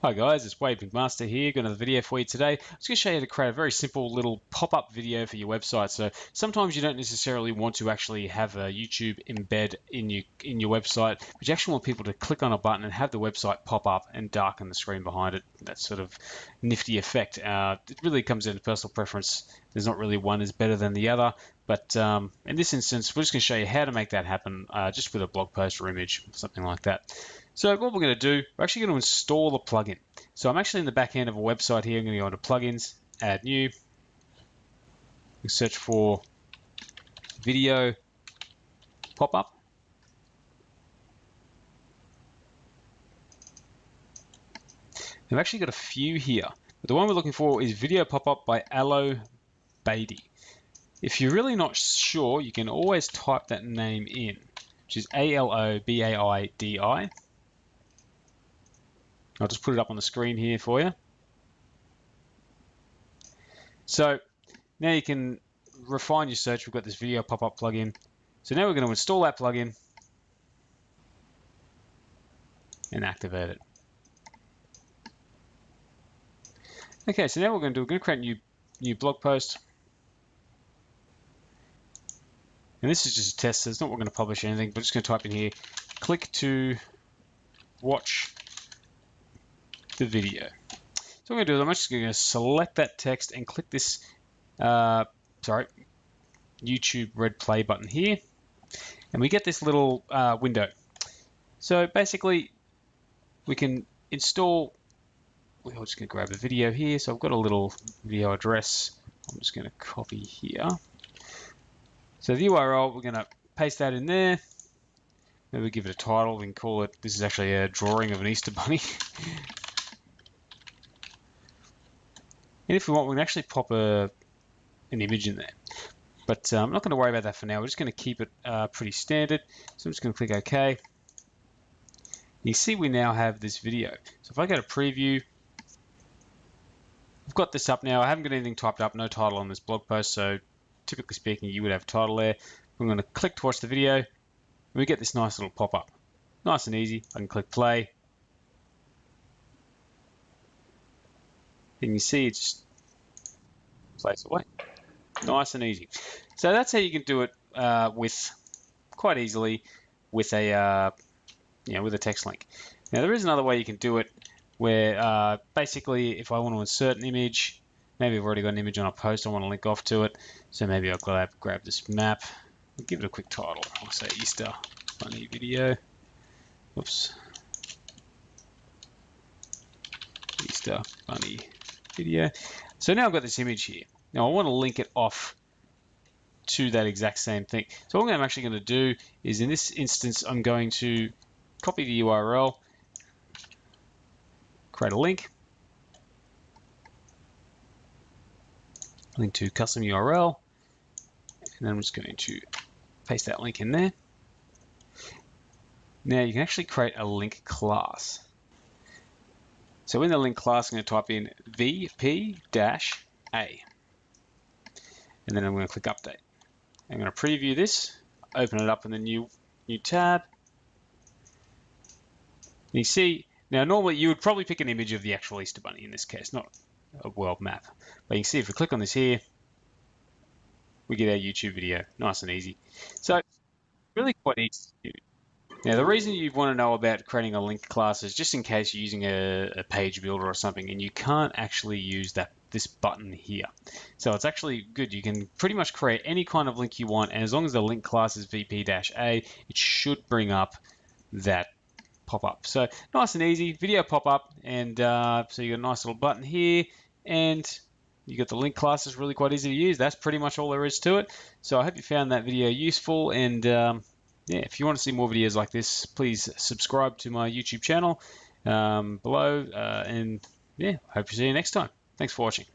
Hi guys, it's Wade McMaster here. Got another video for you today. I'm just going to show you how to create a very simple little pop-up video for your website. So sometimes you don't necessarily want to actually have a YouTube embed in your website, but you actually want people to click on a button and have the website pop up and darken the screen behind it. That sort of nifty effect. It really comes down to personal preference. There's not really one is better than the other, but in this instance, we're just going to show you how to make that happen just with a blog post or image, something like that. So what we're going to do, we're actually going to install the plugin. So I'm actually in the back end of a website here. I'm going to go into plugins, add new, search for video pop-up. I've actually got a few here, but the one we're looking for is video pop-up by Aloe Baidi. If you're really not sure, you can always type that name in, which is Alobaidi. I'll just put it up on the screen here for you. So now you can refine your search. We've got this video pop-up plugin. So now we're going to install that plugin and activate it. Okay, so now we're going to create a new blog post. And this is just a test, so it's not we're going to publish anything, but just going to type in here, click to watch the video. So what I'm going to do is I'm just going to select that text and click this YouTube red play button here, and we get this little window. So basically we can install, we're just going to grab a video here. So I've got a little video address. I'm just going to copy here. So the URL, we're going to paste that in there. Maybe give it a title. We can call it, this is actually a drawing of an Easter bunny. And if we want, we can actually pop an image in there. But I'm not going to worry about that for now. We're just going to keep it pretty standard. So I'm just going to click OK. You see we now have this video. So if I go to preview, I've got this up now. I haven't got anything typed up, no title on this blog post. So typically speaking, you would have a title there. I'm going to click to watch the video. And we get this nice little pop-up. Nice and easy. I can click play. And you see it just plays away. Nice and easy. So that's how you can do it quite easily with a with a text link. Now there is another way you can do it where basically if I want to insert an image, maybe I've already got an image on a post, I want to link off to it. So maybe I'll grab this map, I'll give it a quick title. I'll say Easter Bunny video. Whoops. Easter Bunny video. So now I've got this image here. Now I want to link it off to that exact same thing. So what I'm actually going to do is, in this instance, I'm going to copy the URL, create a link to custom URL, and then I'm just going to paste that link in there. Now you can actually create a link class. So in the link class, I'm going to type in VP-A. And then I'm going to click update. I'm going to preview this, open it up in the new tab. And you see, now normally you would probably pick an image of the actual Easter Bunny in this case, not a world map. But you can see if we click on this here, we get our YouTube video, nice and easy. So really quite easy to do. Now the reason you want to know about creating a link class is just in case you're using a page builder or something and you can't actually use this button here. So it's actually good. You can pretty much create any kind of link you want, and as long as the link class is VP-A, it should bring up that pop-up. So nice and easy, video pop-up, and so you got a nice little button here, and you got the link class is really quite easy to use. That's pretty much all there is to it. So I hope you found that video useful, and yeah, if you want to see more videos like this, please subscribe to my YouTube channel below, and yeah, hope to see you next time. Thanks for watching.